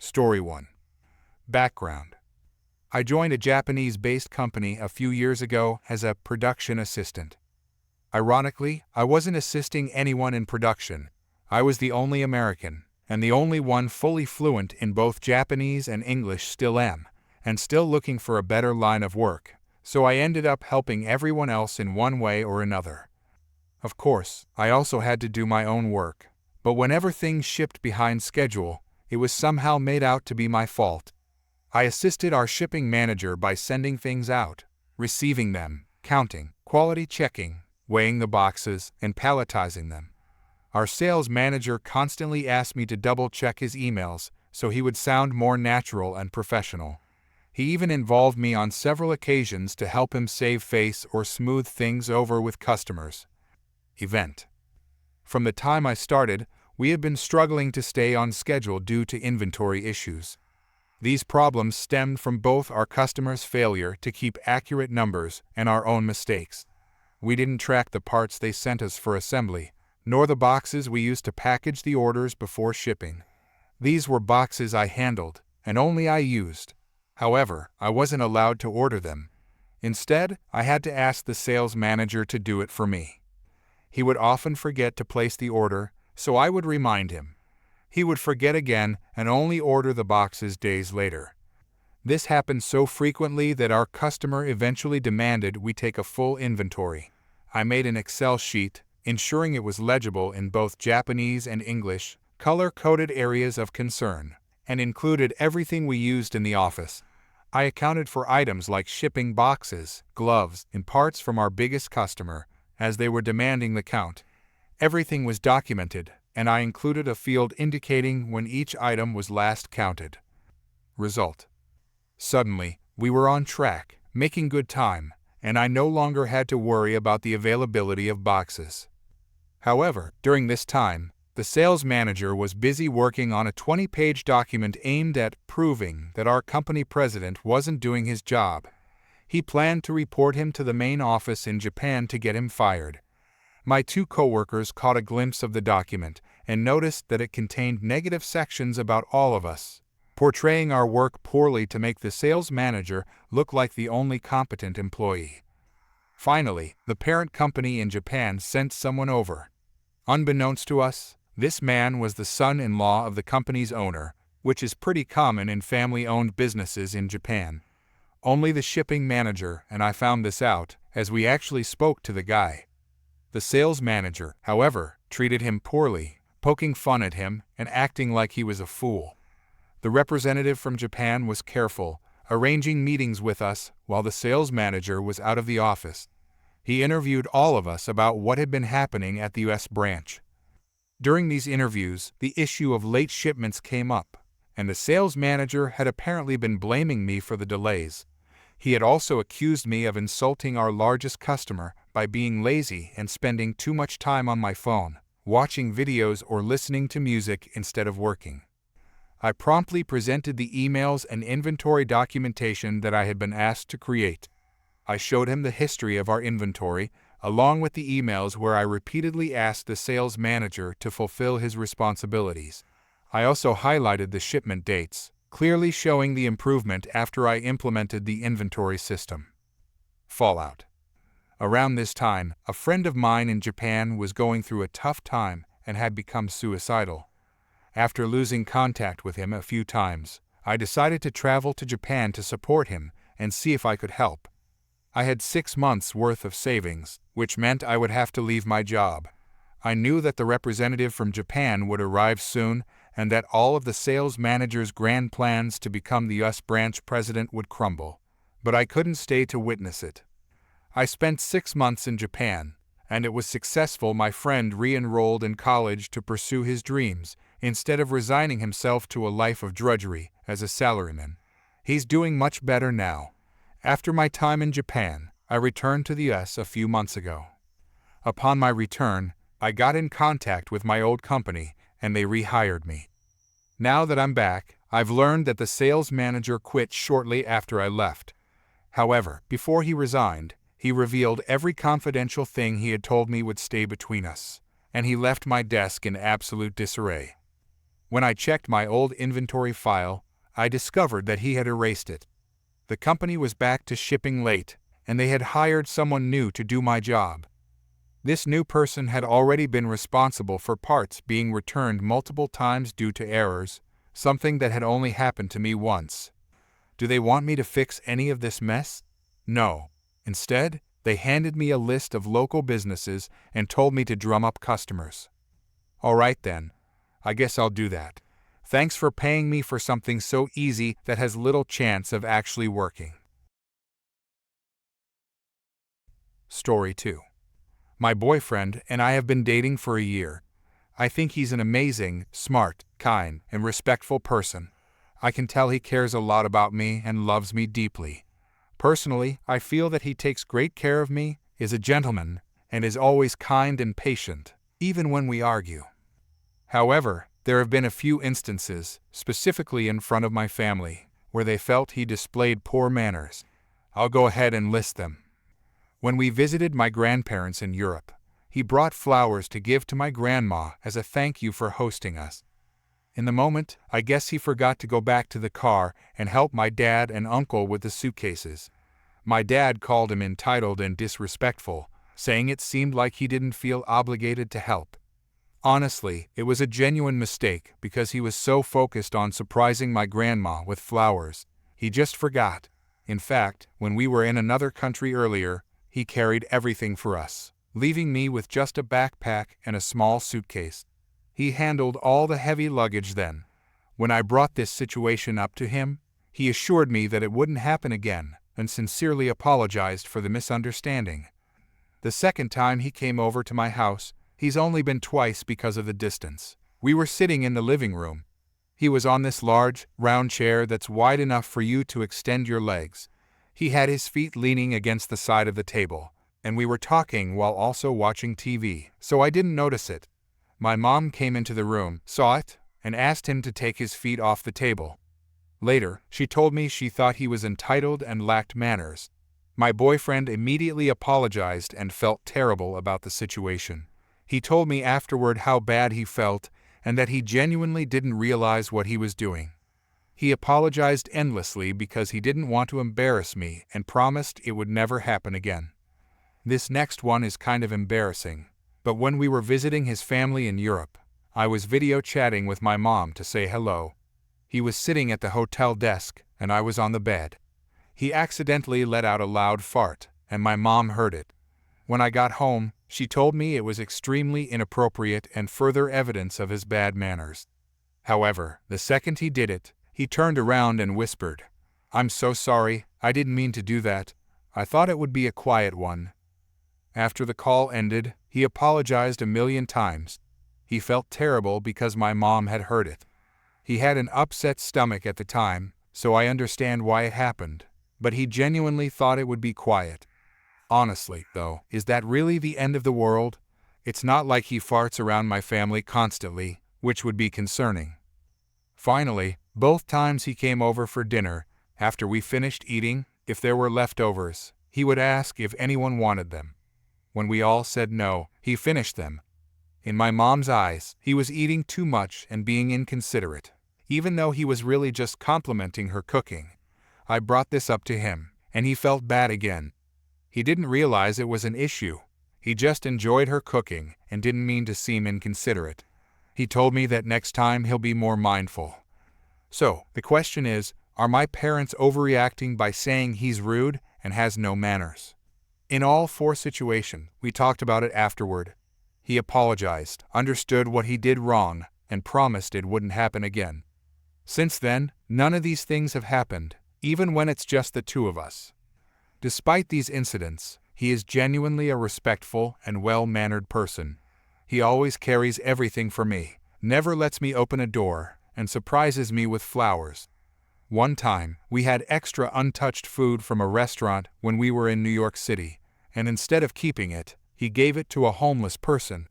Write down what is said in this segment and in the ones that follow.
Story 1. Background. I joined a Japanese-based company a few years ago as a production assistant. Ironically, I wasn't assisting anyone in production. I was the only American, and the only one fully fluent in both Japanese and English. Still am, and still looking for a better line of work, so I ended up helping everyone else in one way or another. Of course, I also had to do my own work, but whenever things shipped behind schedule, it was somehow made out to be my fault. I assisted our shipping manager by sending things out, receiving them, counting, quality checking, weighing the boxes, and palletizing them. Our sales manager constantly asked me to double-check his emails so he would sound more natural and professional. He even involved me on several occasions to help him save face or smooth things over with customers. Event. From the time I started, we have been struggling to stay on schedule due to inventory issues. These problems stemmed from both our customers' failure to keep accurate numbers and our own mistakes. We didn't track the parts they sent us for assembly, nor the boxes we used to package the orders before shipping. These were boxes I handled, and only I used. However, I wasn't allowed to order them. Instead, I had to ask the sales manager to do it for me. He would often forget to place the order, so I would remind him. He would forget again and only order the boxes days later. This happened so frequently that our customer eventually demanded we take a full inventory. I made an Excel sheet, ensuring it was legible in both Japanese and English, color-coded areas of concern, and included everything we used in the office. I accounted for items like shipping boxes, gloves, and parts from our biggest customer, as they were demanding the count. Everything was documented, and I included a field indicating when each item was last counted. Result. Suddenly, we were on track, making good time, and I no longer had to worry about the availability of boxes. However, during this time, the sales manager was busy working on a 20-page document aimed at proving that our company president wasn't doing his job. He planned to report him to the main office in Japan to get him fired. My two coworkers caught a glimpse of the document and noticed that it contained negative sections about all of us, portraying our work poorly to make the sales manager look like the only competent employee. Finally, the parent company in Japan sent someone over. Unbeknownst to us, this man was the son-in-law of the company's owner, which is pretty common in family-owned businesses in Japan. Only the shipping manager and I found this out, as we actually spoke to the guy. The sales manager, however, treated him poorly, poking fun at him and acting like he was a fool. The representative from Japan was careful, arranging meetings with us while the sales manager was out of the office. He interviewed all of us about what had been happening at the U.S. branch. During these interviews, the issue of late shipments came up, and the sales manager had apparently been blaming me for the delays. He had also accused me of insulting our largest customer by being lazy and spending too much time on my phone, watching videos or listening to music instead of working. I promptly presented the emails and inventory documentation that I had been asked to create. I showed him the history of our inventory, along with the emails where I repeatedly asked the sales manager to fulfill his responsibilities. I also highlighted the shipment dates, clearly showing the improvement after I implemented the inventory system. Fallout. Around this time, a friend of mine in Japan was going through a tough time and had become suicidal. After losing contact with him a few times, I decided to travel to Japan to support him and see if I could help. I had 6 months' worth of savings, which meant I would have to leave my job. I knew that the representative from Japan would arrive soon and that all of the sales manager's grand plans to become the U.S. branch president would crumble, but I couldn't stay to witness it. I spent 6 months in Japan, and it was successful. My friend re-enrolled in college to pursue his dreams, instead of resigning himself to a life of drudgery as a salaryman. He's doing much better now. After my time in Japan, I returned to the U.S. a few months ago. Upon my return, I got in contact with my old company, and they rehired me. Now that I'm back, I've learned that the sales manager quit shortly after I left. However, before he resigned, he revealed every confidential thing he had told me would stay between us, and he left my desk in absolute disarray. When I checked my old inventory file, I discovered that he had erased it. The company was back to shipping late, and they had hired someone new to do my job. This new person had already been responsible for parts being returned multiple times due to errors, something that had only happened to me once. Do they want me to fix any of this mess? No. Instead, they handed me a list of local businesses and told me to drum up customers. All right then. I guess I'll do that. Thanks for paying me for something so easy that has little chance of actually working. Story 2. My boyfriend and I have been dating for a year. I think he's an amazing, smart, kind, and respectful person. I can tell he cares a lot about me and loves me deeply. Personally, I feel that he takes great care of me, is a gentleman, and is always kind and patient, even when we argue. However, there have been a few instances, specifically in front of my family, where they felt he displayed poor manners. I'll go ahead and list them. When we visited my grandparents in Europe, he brought flowers to give to my grandma as a thank you for hosting us. In the moment, I guess he forgot to go back to the car and help my dad and uncle with the suitcases. My dad called him entitled and disrespectful, saying it seemed like he didn't feel obligated to help. Honestly, it was a genuine mistake because he was so focused on surprising my grandma with flowers. He just forgot. In fact, when we were in another country earlier, he carried everything for us, leaving me with just a backpack and a small suitcase. He handled all the heavy luggage then. When I brought this situation up to him, he assured me that it wouldn't happen again and sincerely apologized for the misunderstanding. The second time he came over to my house, he's only been twice because of the distance. We were sitting in the living room. He was on this large, round chair that's wide enough for you to extend your legs. He had his feet leaning against the side of the table, and we were talking while also watching TV, so I didn't notice it. My mom came into the room, saw it, and asked him to take his feet off the table. Later, she told me she thought he was entitled and lacked manners. My boyfriend immediately apologized and felt terrible about the situation. He told me afterward how bad he felt and that he genuinely didn't realize what he was doing. He apologized endlessly because he didn't want to embarrass me and promised it would never happen again. This next one is kind of embarrassing, but when we were visiting his family in Europe, I was video chatting with my mom to say hello. He was sitting at the hotel desk and I was on the bed. He accidentally let out a loud fart, and my mom heard it. When I got home, she told me it was extremely inappropriate and further evidence of his bad manners. However, the second he did it, he turned around and whispered, "I'm so sorry, I didn't mean to do that. I thought it would be a quiet one." After the call ended, he apologized a million times. He felt terrible because my mom had heard it. He had an upset stomach at the time, so I understand why it happened, but he genuinely thought it would be quiet. Honestly, though, is that really the end of the world? It's not like he farts around my family constantly, which would be concerning. Finally, both times he came over for dinner, after we finished eating, if there were leftovers, he would ask if anyone wanted them. When we all said no, he finished them. In my mom's eyes, he was eating too much and being inconsiderate, even though he was really just complimenting her cooking. I brought this up to him, and he felt bad again. He didn't realize it was an issue. He just enjoyed her cooking and didn't mean to seem inconsiderate. He told me that next time he'll be more mindful. So, the question is, are my parents overreacting by saying he's rude and has no manners? In all four situations, we talked about it afterward. He apologized, understood what he did wrong, and promised it wouldn't happen again. Since then, none of these things have happened, even when it's just the two of us. Despite these incidents, he is genuinely a respectful and well-mannered person. He always carries everything for me, never lets me open a door, and surprises me with flowers. One time, we had extra untouched food from a restaurant when we were in New York City, and instead of keeping it, he gave it to a homeless person.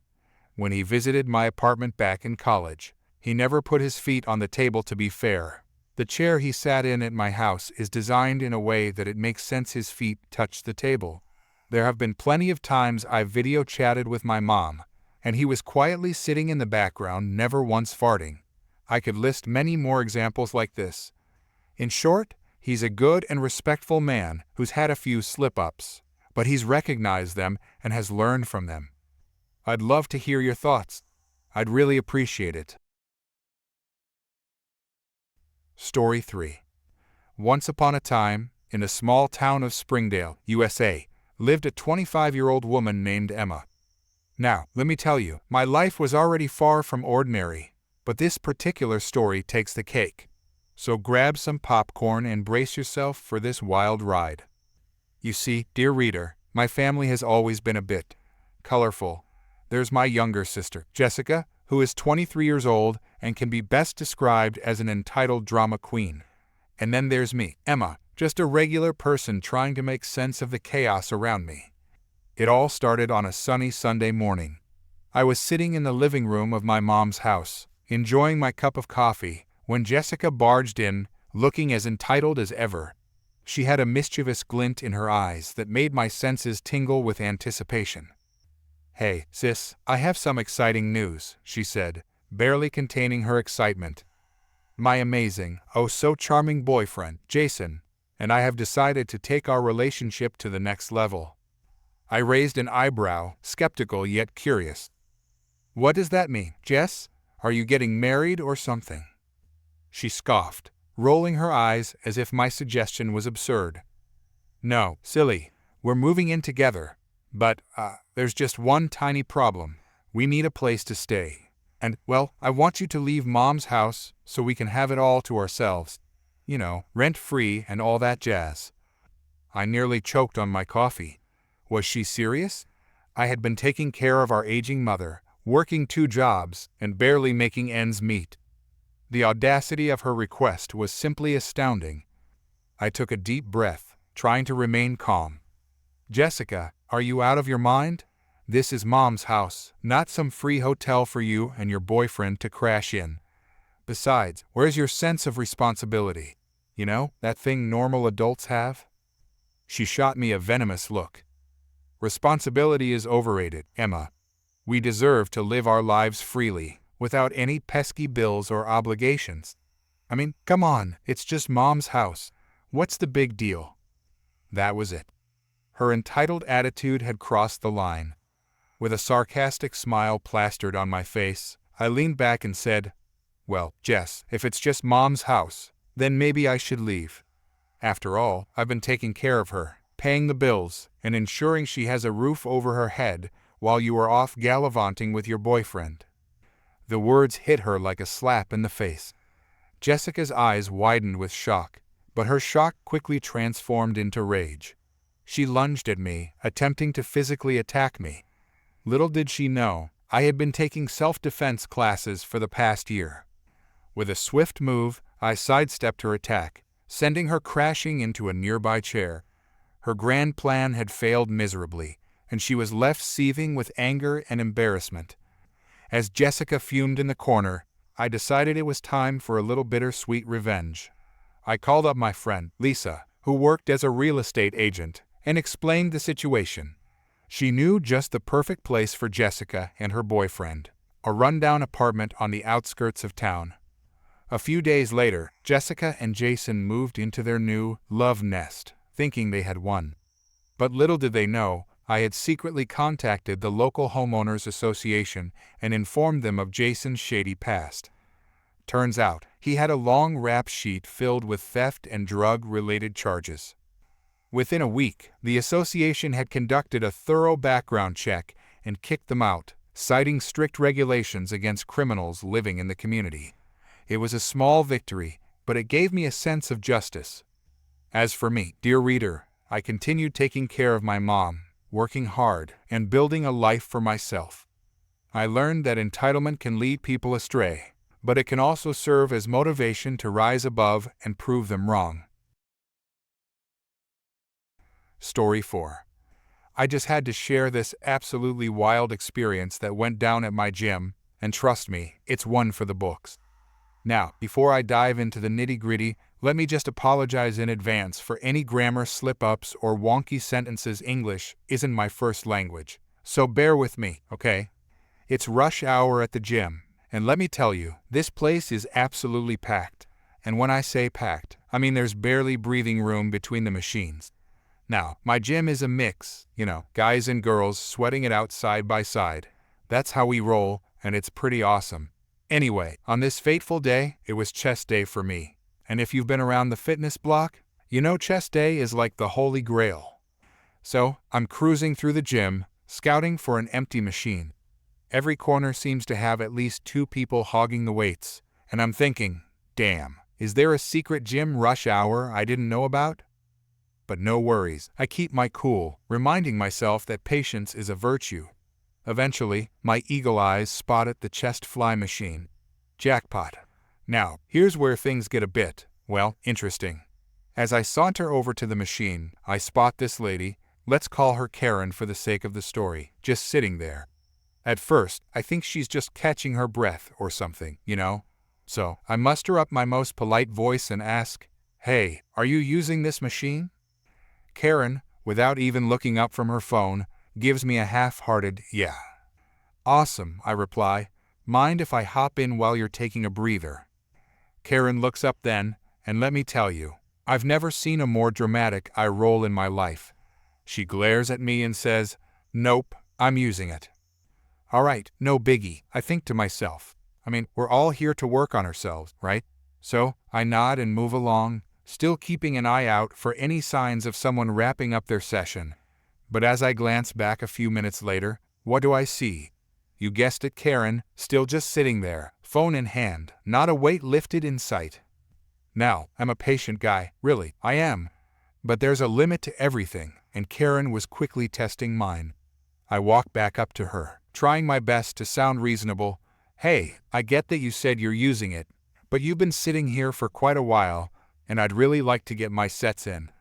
When he visited my apartment back in college, he never put his feet on the table to be fair. The chair he sat in at my house is designed in a way that it makes sense his feet touch the table. There have been plenty of times I've video chatted with my mom, and he was quietly sitting in the background, never once farting. I could list many more examples like this. In short, he's a good and respectful man who's had a few slip-ups, but he's recognized them and has learned from them. I'd love to hear your thoughts. I'd really appreciate it. Story 3. Once upon a time, in a small town of Springdale, USA, lived a 25-year-old woman named Emma. Now, let me tell you, my life was already far from ordinary, but this particular story takes the cake. So grab some popcorn and brace yourself for this wild ride. You see, dear reader, my family has always been a bit colorful. There's my younger sister, Jessica, who is 23 years old and can be best described as an entitled drama queen. And then there's me, Emma, just a regular person trying to make sense of the chaos around me. It all started on a sunny Sunday morning. I was sitting in the living room of my mom's house, enjoying my cup of coffee, when Jessica barged in, looking as entitled as ever. She had a mischievous glint in her eyes that made my senses tingle with anticipation. "Hey, sis, I have some exciting news," she said, barely containing her excitement. "My amazing, oh so charming boyfriend, Jason, and I have decided to take our relationship to the next level." I raised an eyebrow, skeptical yet curious. "What does that mean, Jess? Are you getting married or something?" She scoffed, rolling her eyes as if my suggestion was absurd. "No, silly, we're moving in together. But, there's just one tiny problem. We need a place to stay. And, well, I want you to leave Mom's house so we can have it all to ourselves. You know, rent-free and all that jazz." I nearly choked on my coffee. Was she serious? I had been taking care of our aging mother, working 2 jobs, and barely making ends meet. The audacity of her request was simply astounding. I took a deep breath, trying to remain calm. "Jessica, are you out of your mind? This is Mom's house, not some free hotel for you and your boyfriend to crash in. Besides, where's your sense of responsibility? You know, that thing normal adults have?" She shot me a venomous look. "Responsibility is overrated, Emma. We deserve to live our lives freely, without any pesky bills or obligations. I mean, come on, it's just Mom's house. What's the big deal?" That was it. Her entitled attitude had crossed the line. With a sarcastic smile plastered on my face, I leaned back and said, "Well, Jess, if it's just Mom's house, then maybe I should leave. After all, I've been taking care of her, paying the bills, and ensuring she has a roof over her head while you are off gallivanting with your boyfriend." The words hit her like a slap in the face. Jessica's eyes widened with shock, but her shock quickly transformed into rage. She lunged at me, attempting to physically attack me. Little did she know, I had been taking self-defense classes for the past year. With a swift move, I sidestepped her attack, sending her crashing into a nearby chair. Her grand plan had failed miserably, and she was left seething with anger and embarrassment. As Jessica fumed in the corner, I decided it was time for a little bittersweet revenge. I called up my friend, Lisa, who worked as a real estate agent, and explained the situation. She knew just the perfect place for Jessica and her boyfriend, a rundown apartment on the outskirts of town. A few days later, Jessica and Jason moved into their new love nest, thinking they had won. But little did they know, I had secretly contacted the local homeowners association and informed them of Jason's shady past. Turns out, he had a long rap sheet filled with theft and drug-related charges. Within a week, the association had conducted a thorough background check and kicked them out, citing strict regulations against criminals living in the community. It was a small victory, but it gave me a sense of justice. As for me, dear reader, I continued taking care of my mom, working hard, and building a life for myself. I learned that entitlement can lead people astray, but it can also serve as motivation to rise above and prove them wrong. Story 4. I just had to share this absolutely wild experience that went down at my gym, and trust me, it's one for the books. Now, before I dive into the nitty-gritty, let me just apologize in advance for any grammar slip-ups or wonky sentences. English isn't my first language, so bear with me, okay? It's rush hour at the gym, And let me tell you, this place is absolutely packed. And when I say packed, I mean there's barely breathing room between the machines. Now, my gym is a mix, guys and girls sweating it out side by side. That's how we roll, and it's pretty awesome. Anyway, on this fateful day, it was chest day for me. And if you've been around the fitness block, you know chest day is like the holy grail. So, I'm cruising through the gym, scouting for an empty machine. Every corner seems to have at least 2 people hogging the weights, and I'm thinking, damn, is there a secret gym rush hour I didn't know about? But no worries, I keep my cool, reminding myself that patience is a virtue. Eventually, my eagle eyes spotted the chest fly machine. Jackpot. Now, here's where things get a bit, interesting. As I saunter over to the machine, I spot this lady, let's call her Karen for the sake of the story, just sitting there. At first, I think she's just catching her breath or something, So, I muster up my most polite voice and ask, "Hey, are you using this machine?" Karen, without even looking up from her phone, gives me a half-hearted "yeah." "Awesome," I reply. "Mind if I hop in while you're taking a breather?" Karen looks up then, and let me tell you, I've never seen a more dramatic eye roll in my life. She glares at me and says, "Nope, I'm using it." All right, no biggie, I think to myself. We're all here to work on ourselves, right? So, I nod and move along, still keeping an eye out for any signs of someone wrapping up their session. But as I glance back a few minutes later, what do I see? You guessed it, Karen, still just sitting there, phone in hand, not a weight lifted in sight. Now, I'm a patient guy, really, I am. But there's a limit to everything, and Karen was quickly testing mine. I walk back up to her, trying my best to sound reasonable. "Hey, I get that you said you're using it, but you've been sitting here for quite a while, and I'd really like to get my sets in.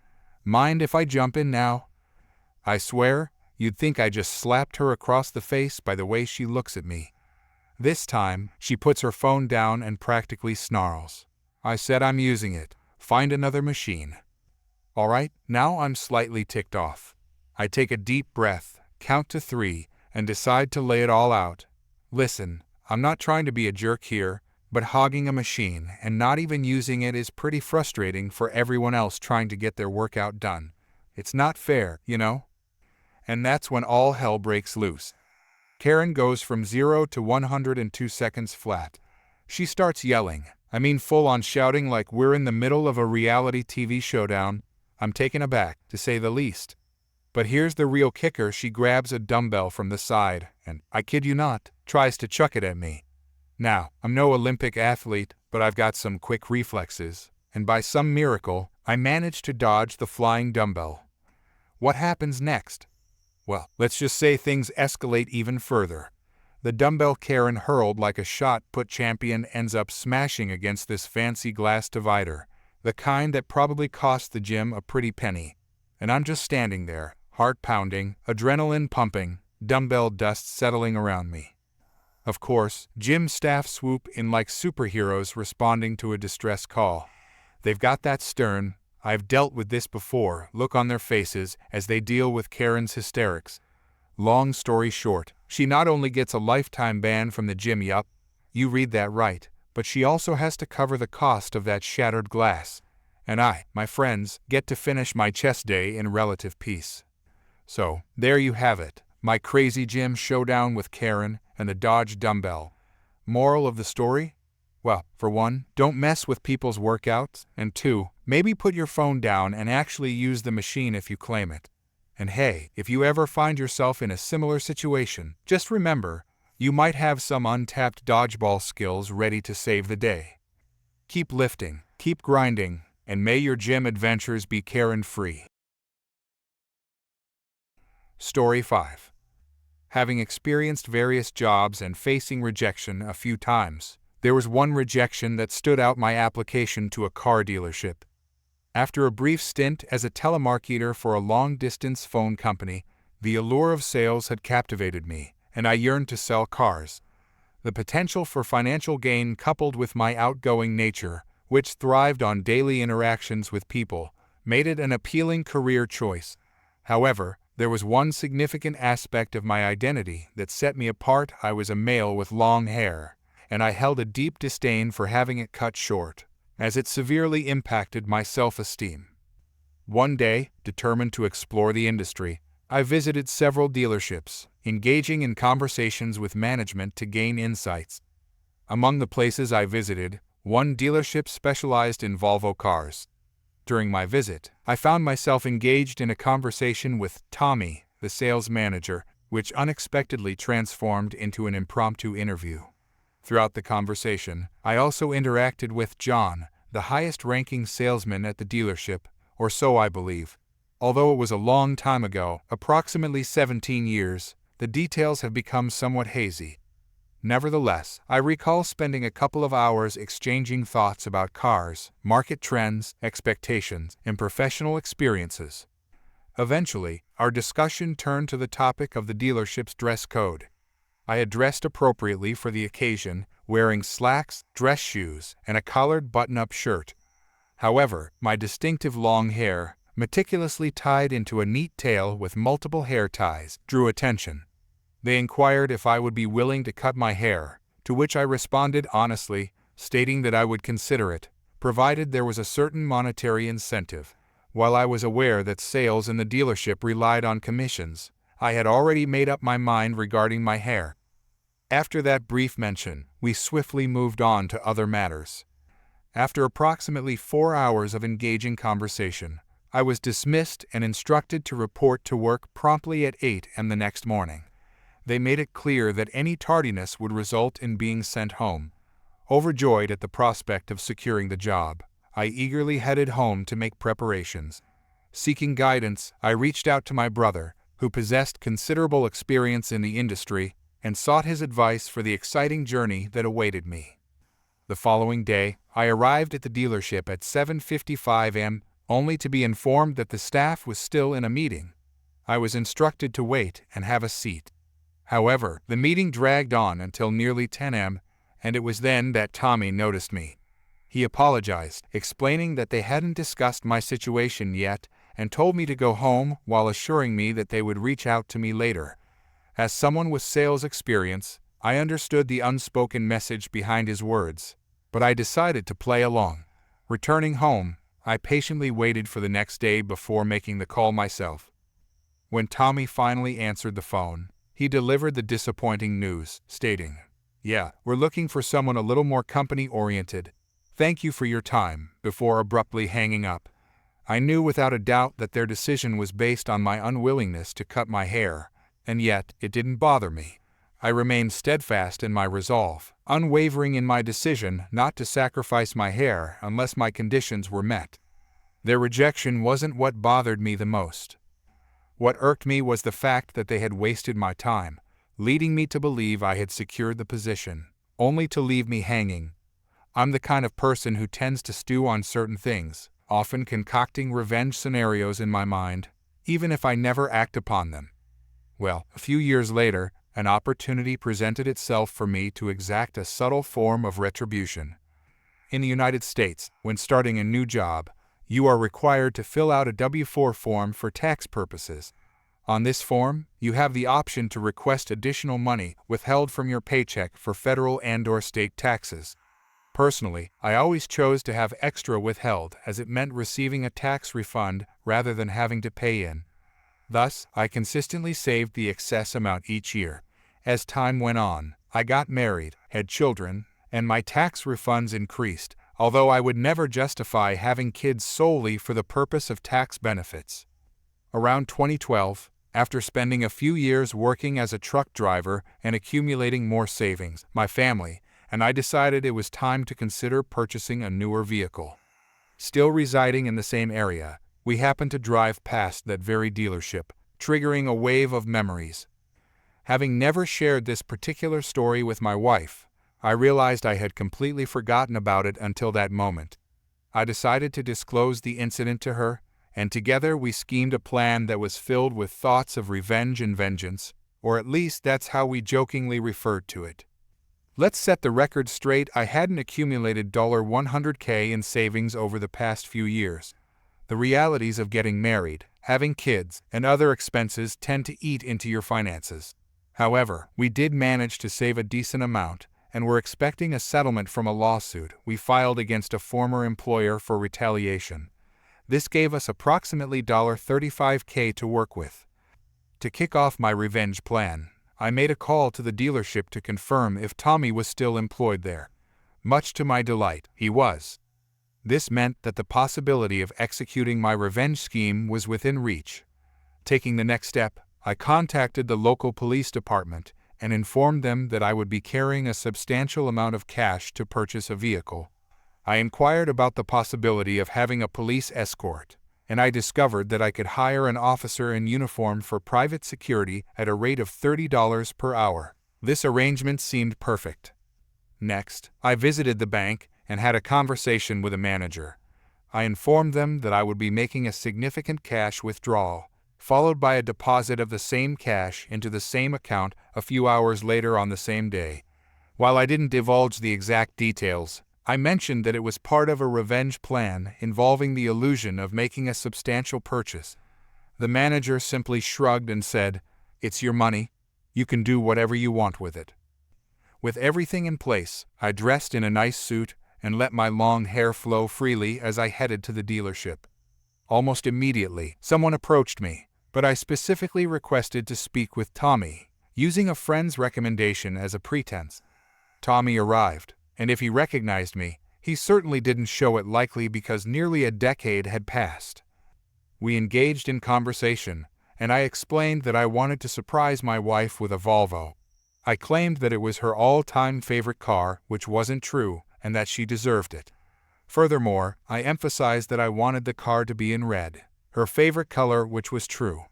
Mind if I jump in now?" I swear, you'd think I just slapped her across the face by the way she looks at me. This time, she puts her phone down and practically snarls. "I said I'm using it. Find another machine." All right, now I'm slightly ticked off. I take a deep breath, count to 3, and decide to lay it all out. Listen, I'm not trying to be a jerk here, but hogging a machine and not even using it is pretty frustrating for everyone else trying to get their workout done. It's not fair, And that's when all hell breaks loose. Karen goes from 0 to 102 seconds flat. She starts yelling, full on shouting like we're in the middle of a reality TV showdown. I'm taken aback, to say the least. But here's the real kicker: she grabs a dumbbell from the side and, I kid you not, tries to chuck it at me. Now, I'm no Olympic athlete, but I've got some quick reflexes, and by some miracle, I manage to dodge the flying dumbbell. What happens next? Well, let's just say things escalate even further. The dumbbell Karen hurled like a shot put champion ends up smashing against this fancy glass divider, the kind that probably cost the gym a pretty penny. And I'm just standing there, heart pounding, adrenaline pumping, dumbbell dust settling around me. Of course, gym staff swoop in like superheroes responding to a distress call. They've got that stern, "I've dealt with this before" look on their faces as they deal with Karen's hysterics. Long story short, she not only gets a lifetime ban from the gym, yup, you read that right, but she also has to cover the cost of that shattered glass. And I, my friends, get to finish my chest day in relative peace. So, there you have it, my crazy gym showdown with Karen and the Dodge dumbbell. Moral of the story? Well, for one, don't mess with people's workouts, and 2, maybe put your phone down and actually use the machine if you claim it. And hey, if you ever find yourself in a similar situation, just remember, you might have some untapped dodgeball skills ready to save the day. Keep lifting, keep grinding, and may your gym adventures be Karen-free. Story 5. Having experienced various jobs and facing rejection a few times, there was one rejection that stood out: my application to a car dealership. After a brief stint as a telemarketer for a long-distance phone company, the allure of sales had captivated me, and I yearned to sell cars. The potential for financial gain, coupled with my outgoing nature, which thrived on daily interactions with people, made it an appealing career choice. However, there was one significant aspect of my identity that set me apart: I was a male with long hair. and I held a deep disdain for having it cut short, as it severely impacted my self-esteem. One day, determined to explore the industry, I visited several dealerships, engaging in conversations with management to gain insights. Among the places I visited, one dealership specialized in Volvo cars. During my visit, I found myself engaged in a conversation with Tommy, the sales manager, which unexpectedly transformed into an impromptu interview. Throughout the conversation, I also interacted with John, the highest-ranking salesman at the dealership, or so I believe. Although it was a long time ago, approximately 17 years, the details have become somewhat hazy. Nevertheless, I recall spending a couple of hours exchanging thoughts about cars, market trends, expectations, and professional experiences. Eventually, our discussion turned to the topic of the dealership's dress code. I had dressed appropriately for the occasion, wearing slacks, dress shoes, and a collared button-up shirt. However, my distinctive long hair, meticulously tied into a neat tail with multiple hair ties, drew attention. They inquired if I would be willing to cut my hair, to which I responded honestly, stating that I would consider it, provided there was a certain monetary incentive. While I was aware that sales in the dealership relied on commissions, I had already made up my mind regarding my hair. After that brief mention, we swiftly moved on to other matters. After approximately 4 hours of engaging conversation, I was dismissed and instructed to report to work promptly at 8 a.m. the next morning. They made it clear that any tardiness would result in being sent home. Overjoyed at the prospect of securing the job, I eagerly headed home to make preparations. Seeking guidance, I reached out to my brother, who possessed considerable experience in the industry, and sought his advice for the exciting journey that awaited me. The following day, I arrived at the dealership at 7:55 a.m., only to be informed that the staff was still in a meeting. I was instructed to wait and have a seat. However, the meeting dragged on until nearly 10 a.m., and it was then that Tommy noticed me. He apologized, explaining that they hadn't discussed my situation yet, and told me to go home while assuring me that they would reach out to me later. As someone with sales experience, I understood the unspoken message behind his words, but I decided to play along. Returning home, I patiently waited for the next day before making the call myself. When Tommy finally answered the phone, he delivered the disappointing news, stating, "Yeah, we're looking for someone a little more company-oriented. Thank you for your time," before abruptly hanging up. I knew without a doubt that their decision was based on my unwillingness to cut my hair, and yet it didn't bother me. I remained steadfast in my resolve, unwavering in my decision not to sacrifice my hair unless my conditions were met. Their rejection wasn't what bothered me the most. What irked me was the fact that they had wasted my time, leading me to believe I had secured the position, only to leave me hanging. I'm the kind of person who tends to stew on certain things, often concocting revenge scenarios in my mind, even if I never act upon them. Well, a few years later, an opportunity presented itself for me to exact a subtle form of retribution. In the United States, when starting a new job, you are required to fill out a W-4 form for tax purposes. On this form, you have the option to request additional money withheld from your paycheck for federal and/or state taxes. Personally, I always chose to have extra withheld as it meant receiving a tax refund rather than having to pay in. Thus, I consistently saved the excess amount each year. As time went on, I got married, had children, and my tax refunds increased, although I would never justify having kids solely for the purpose of tax benefits. Around 2012, after spending a few years working as a truck driver and accumulating more savings, my family and I decided it was time to consider purchasing a newer vehicle. Still residing in the same area, we happened to drive past that very dealership, triggering a wave of memories. Having never shared this particular story with my wife, I realized I had completely forgotten about it until that moment. I decided to disclose the incident to her, and together we schemed a plan that was filled with thoughts of revenge and vengeance, or at least that's how we jokingly referred to it. Let's set the record straight. I hadn't accumulated $100K in savings over the past few years. The realities of getting married, having kids, and other expenses tend to eat into your finances. However, we did manage to save a decent amount, and were expecting a settlement from a lawsuit we filed against a former employer for retaliation. This gave us approximately $35K to work with. To kick off my revenge plan, I made a call to the dealership to confirm if Tommy was still employed there. Much to my delight, he was. This meant that the possibility of executing my revenge scheme was within reach. Taking the next step, I contacted the local police department and informed them that I would be carrying a substantial amount of cash to purchase a vehicle. I inquired about the possibility of having a police escort, and I discovered that I could hire an officer in uniform for private security at a rate of $30 per hour. This arrangement seemed perfect. Next, I visited the bank and had a conversation with a manager. I informed them that I would be making a significant cash withdrawal, followed by a deposit of the same cash into the same account a few hours later on the same day. While I didn't divulge the exact details, I mentioned that it was part of a revenge plan involving the illusion of making a substantial purchase. The manager simply shrugged and said, "It's your money. You can do whatever you want with it." With everything in place, I dressed in a nice suit and let my long hair flow freely as I headed to the dealership. Almost immediately, someone approached me, but I specifically requested to speak with Tommy, using a friend's recommendation as a pretense. Tommy arrived, and if he recognized me, he certainly didn't show it, likely because nearly a decade had passed. We engaged in conversation, and I explained that I wanted to surprise my wife with a Volvo. I claimed that it was her all-time favorite car, which wasn't true, and that she deserved it. Furthermore, I emphasized that I wanted the car to be in red, her favorite color, which was true.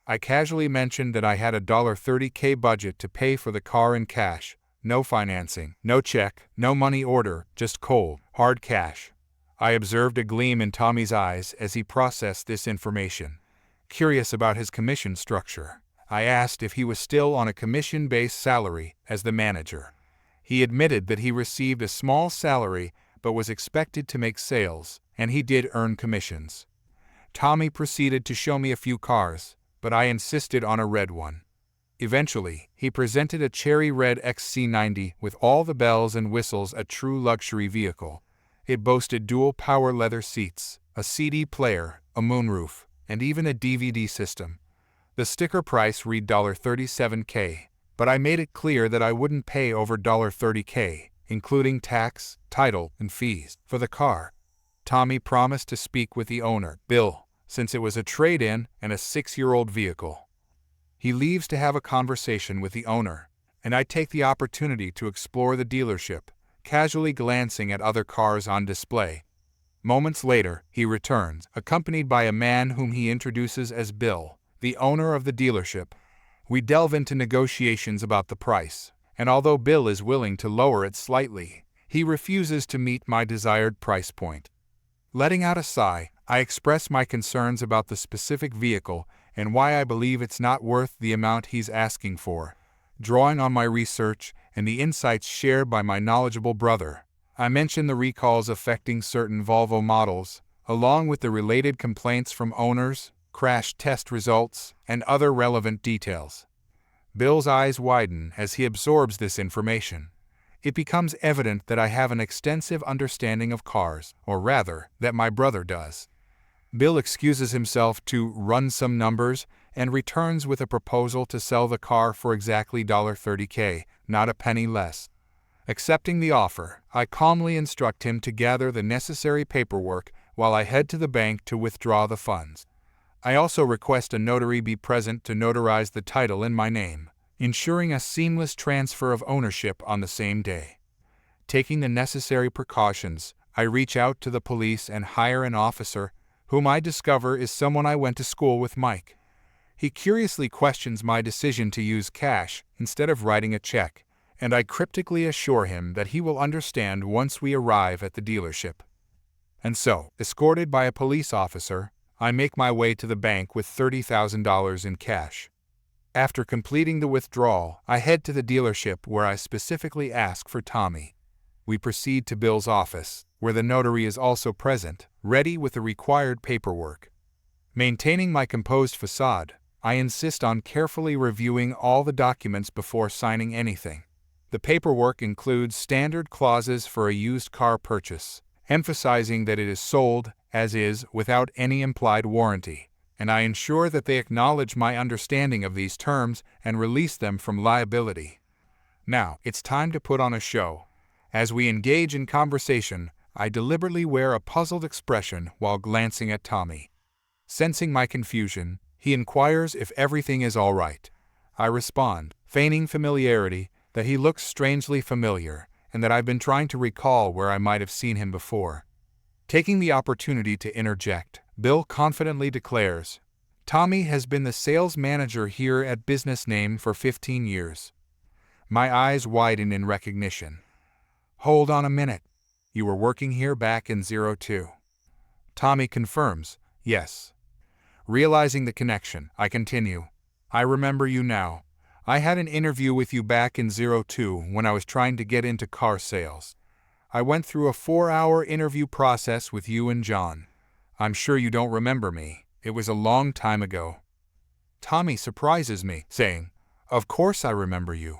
I casually mentioned that I had a $30K budget to pay for the car in cash. No financing, no check, no money order, just cold, hard cash. I observed a gleam in Tommy's eyes as he processed this information. Curious about his commission structure, I asked if he was still on a commission-based salary as the manager. He admitted that he received a small salary but was expected to make sales, and he did earn commissions. Tommy proceeded to show me a few cars, but I insisted on a red one. Eventually, he presented a cherry red XC90 with all the bells and whistles, a true luxury vehicle. It boasted dual power leather seats, a CD player, a moonroof, and even a DVD system. The sticker price read $37K, but I made it clear that I wouldn't pay over $30K, including tax, title, and fees, for the car. Tommy promised to speak with the owner, Bill, since it was a trade-in and a 6-year-old vehicle. He leaves to have a conversation with the owner, and I take the opportunity to explore the dealership, casually glancing at other cars on display. Moments later, he returns, accompanied by a man whom he introduces as Bill, the owner of the dealership. We delve into negotiations about the price, and although Bill is willing to lower it slightly, he refuses to meet my desired price point. Letting out a sigh, I express my concerns about the specific vehicle and why I believe it's not worth the amount he's asking for. Drawing on my research and the insights shared by my knowledgeable brother, I mention the recalls affecting certain Volvo models, along with the related complaints from owners, crash test results, and other relevant details. Bill's eyes widen as he absorbs this information. It becomes evident that I have an extensive understanding of cars, or rather, that my brother does. Bill excuses himself to run some numbers and returns with a proposal to sell the car for exactly $30K, not a penny less. Accepting the offer, I calmly instruct him to gather the necessary paperwork while I head to the bank to withdraw the funds. I also request a notary be present to notarize the title in my name, ensuring a seamless transfer of ownership on the same day. Taking the necessary precautions, I reach out to the police and hire an officer whom I discover is someone I went to school with, Mike. He curiously questions my decision to use cash instead of writing a check, and I cryptically assure him that he will understand once we arrive at the dealership. And so, escorted by a police officer, I make my way to the bank with $30,000 in cash. After completing the withdrawal, I head to the dealership where I specifically ask for Tommy. We proceed to Bill's office, where the notary is also present, ready with the required paperwork. Maintaining my composed facade, I insist on carefully reviewing all the documents before signing anything. The paperwork includes standard clauses for a used car purchase, emphasizing that it is sold as is without any implied warranty, and I ensure that they acknowledge my understanding of these terms and release them from liability. Now, it's time to put on a show. As we engage in conversation, I deliberately wear a puzzled expression while glancing at Tommy. Sensing my confusion, he inquires if everything is all right. I respond, feigning familiarity, that he looks strangely familiar, and that I've been trying to recall where I might have seen him before. Taking the opportunity to interject, Bill confidently declares, "Tommy has been the sales manager here at Business Name for 15 years. My eyes widen in recognition. Hold on a minute. You were working here back in '02. Tommy confirms, yes. Realizing the connection, I continue. I remember you now. I had an interview with you back in '02 when I was trying to get into car sales. I went through a 4-hour interview process with you and John. I'm sure you don't remember me. It was a long time ago." Tommy surprises me, saying, "Of course I remember you.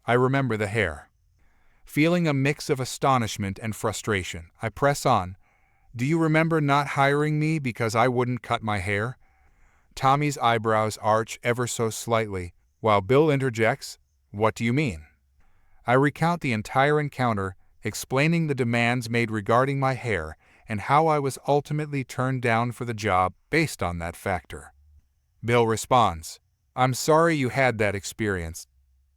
I remember the hair." Feeling a mix of astonishment and frustration, I press on, "Do you remember not hiring me because I wouldn't cut my hair?" Tommy's eyebrows arch ever so slightly, while Bill interjects, "What do you mean?" I recount the entire encounter, explaining the demands made regarding my hair and how I was ultimately turned down for the job based on that factor. Bill responds, "I'm sorry you had that experience.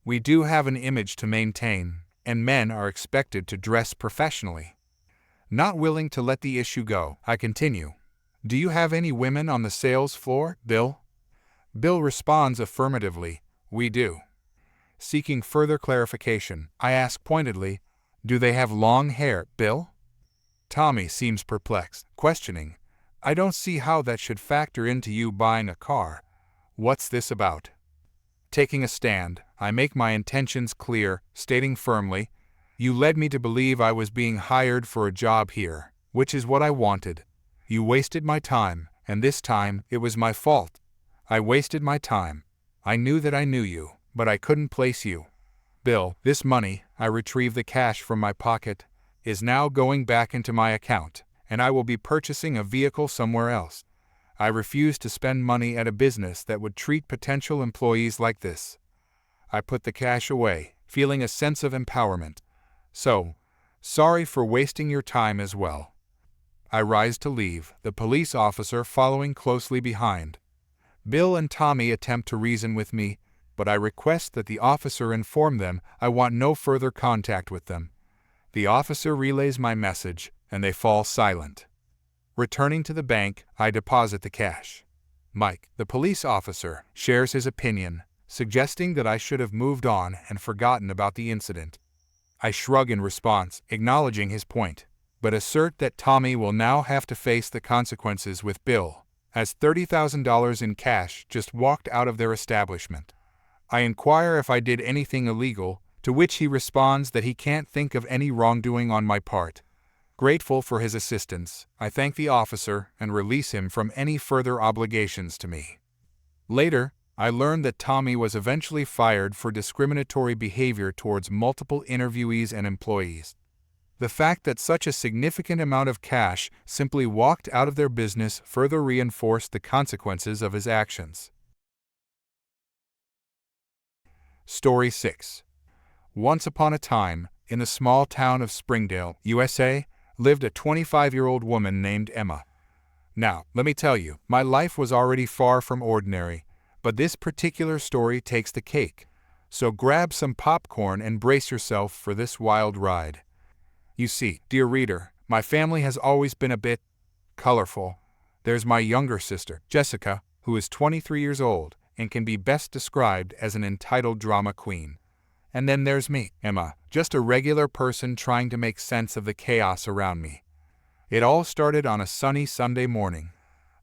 We do have an image to maintain, and men are expected to dress professionally." Not willing to let the issue go, I continue, "Do you have any women on the sales floor, Bill?" Bill responds affirmatively, "We do." Seeking further clarification, I ask pointedly, "Do they have long hair, Bill?" Tommy seems perplexed, questioning, "I don't see how that should factor into you buying a car. What's this about?" Taking a stand, I make my intentions clear, stating firmly, "You led me to believe I was being hired for a job here, which is what I wanted. You wasted my time, and this time it was my fault. I wasted my time. I knew that I knew you, but I couldn't place you. Bill, this money," I retrieve the cash from my pocket, "is now going back into my account, and I will be purchasing a vehicle somewhere else. I refuse to spend money at a business that would treat potential employees like this." I put the cash away, feeling a sense of empowerment. "So, sorry for wasting your time as well." I rise to leave, the police officer following closely behind. Bill and Tommy attempt to reason with me, but I request that the officer inform them I want no further contact with them. The officer relays my message, and they fall silent. Returning to the bank, I deposit the cash. Mike, the police officer, shares his opinion, suggesting that I should have moved on and forgotten about the incident. I shrug in response, acknowledging his point, but assert that Tommy will now have to face the consequences with Bill, as $30,000 in cash just walked out of their establishment. I inquire if I did anything illegal, to which he responds that he can't think of any wrongdoing on my part. Grateful for his assistance, I thank the officer and release him from any further obligations to me. Later, I learned that Tommy was eventually fired for discriminatory behavior towards multiple interviewees and employees. The fact that such a significant amount of cash simply walked out of their business further reinforced the consequences of his actions. Story 6. Once upon a time, in the small town of Springdale, USA, lived a 25-year-old woman named Emma. Now, let me tell you, my life was already far from ordinary, but this particular story takes the cake. So grab some popcorn and brace yourself for this wild ride. You see, dear reader, my family has always been a bit colorful. There's my younger sister, Jessica, who is 23 years old and can be best described as an entitled drama queen. And then there's me, Emma, just a regular person trying to make sense of the chaos around me. It all started on a sunny Sunday morning.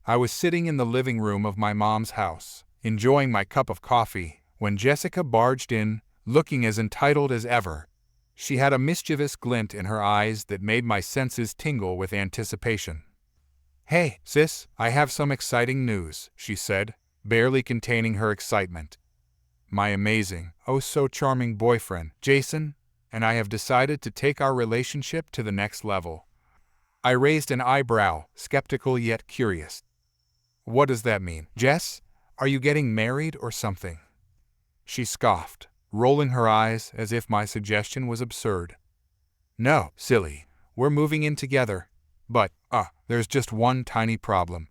I was sitting in the living room of my mom's house, enjoying my cup of coffee, when Jessica barged in, looking as entitled as ever. She had a mischievous glint in her eyes that made my senses tingle with anticipation. "Hey, sis, I have some exciting news," she said, barely containing her excitement. my amazing, oh so charming boyfriend, Jason, and I have decided to take our relationship to the next level. I raised an eyebrow, skeptical yet curious. What does that mean, Jess? Are you getting married or something? She scoffed, rolling her eyes as if my suggestion was absurd. No, silly. We're moving in together. But, there's just one tiny problem.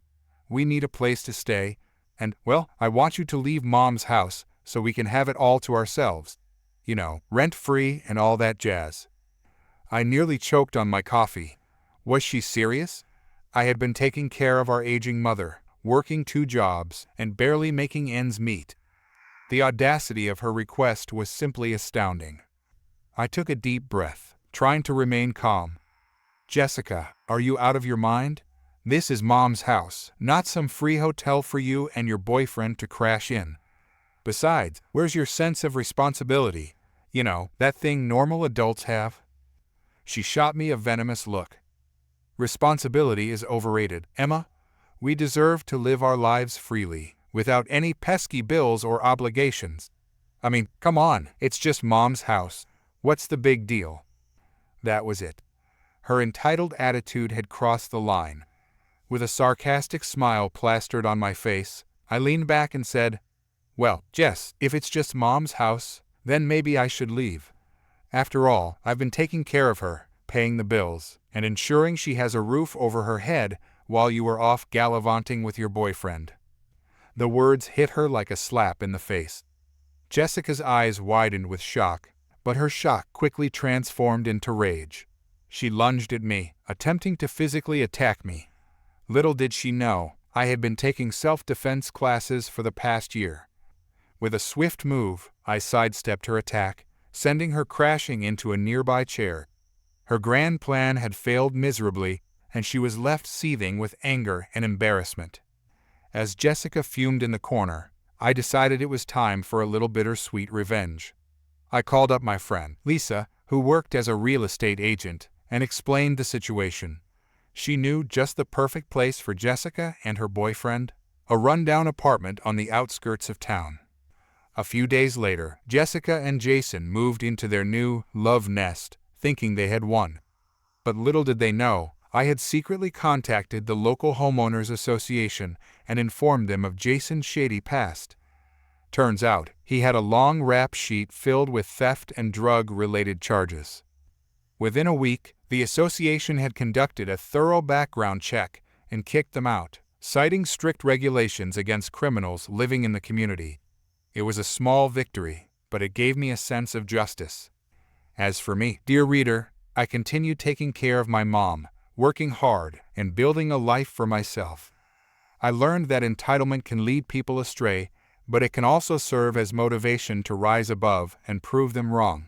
We need a place to stay, and, well, I want you to leave Mom's house so we can have it all to ourselves. You know, rent-free and all that jazz. I nearly choked on my coffee. Was she serious? I had been taking care of our aging mother, working 2 jobs, and barely making ends meet. The audacity of her request was simply astounding. I took a deep breath, trying to remain calm. Jessica, are you out of your mind? This is Mom's house, not some free hotel for you and your boyfriend to crash in. Besides, where's your sense of responsibility? You know, that thing normal adults have? She shot me a venomous look. Responsibility is overrated, Emma. We deserve to live our lives freely, without any pesky bills or obligations. I mean, come on, it's just Mom's house. What's the big deal? That was it. Her entitled attitude had crossed the line. With a sarcastic smile plastered on my face, I leaned back and said, Well, Jess, if it's just Mom's house, then maybe I should leave. After all, I've been taking care of her, paying the bills, and ensuring she has a roof over her head while you were off gallivanting with your boyfriend. The words hit her like a slap in the face. Jessica's eyes widened with shock, but her shock quickly transformed into rage. She lunged at me, attempting to physically attack me. Little did she know, I had been taking self-defense classes for the past year. With a swift move, I sidestepped her attack, sending her crashing into a nearby chair. Her grand plan had failed miserably, and she was left seething with anger and embarrassment. As Jessica fumed in the corner, I decided it was time for a little bittersweet revenge. I called up my friend, Lisa, who worked as a real estate agent, and explained the situation. She knew just the perfect place for Jessica and her boyfriend, a rundown apartment on the outskirts of town. A few days later, Jessica and Jason moved into their new love nest, thinking they had won. But little did they know, I had secretly contacted the local homeowners association and informed them of Jason's shady past. Turns out, he had a long rap sheet filled with theft and drug-related charges. Within a week, the association had conducted a thorough background check and kicked them out, citing strict regulations against criminals living in the community. It was a small victory, but it gave me a sense of justice. As for me, dear reader, I continued taking care of my mom, working hard, and building a life for myself. I learned that entitlement can lead people astray, but it can also serve as motivation to rise above and prove them wrong.